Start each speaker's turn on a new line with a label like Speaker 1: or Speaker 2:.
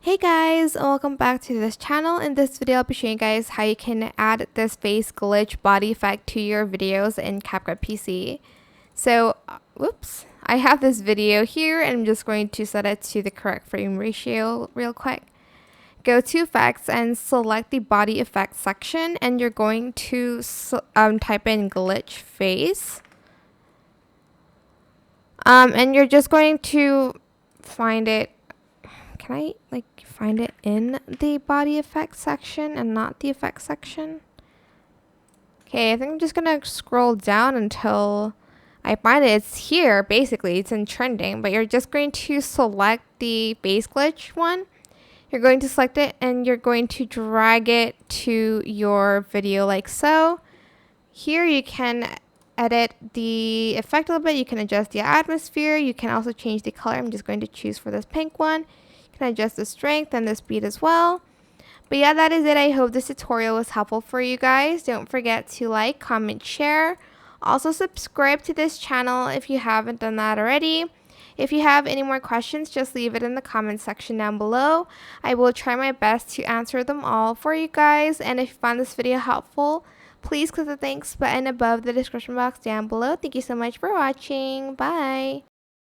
Speaker 1: Hey guys, welcome back to this channel. In this video, I'll be showing you guys how you can add this face glitch body effect to your videos in CapCut PC. So, whoops, I have this video here and I'm just going to set it to the correct frame ratio real quick. Go to effects and select the body effects section and you're going to type in glitch face. And you're just going to find it. Can I find it in the body effects section and not the effects section? Okay, I think I'm just gonna scroll down until I find it. It's here, basically. It's in trending, but you're just going to select the face glitch one. You're going to select it and you're going to drag it to your video like so. Here you can edit the effect a little bit. You can adjust the atmosphere. You can also change the color. I'm just going to choose for this pink one. Adjust the strength and the speed as well. But yeah, that is it. I hope this tutorial was helpful for you guys. Don't forget to like, comment, share. Also subscribe to this channel if you haven't done that already. If you have any more questions, just leave it in the comment section down below. I will try my best to answer them all for you guys. And if you found this video helpful, please click the thanks button above the description box down below. Thank you so much for watching. Bye.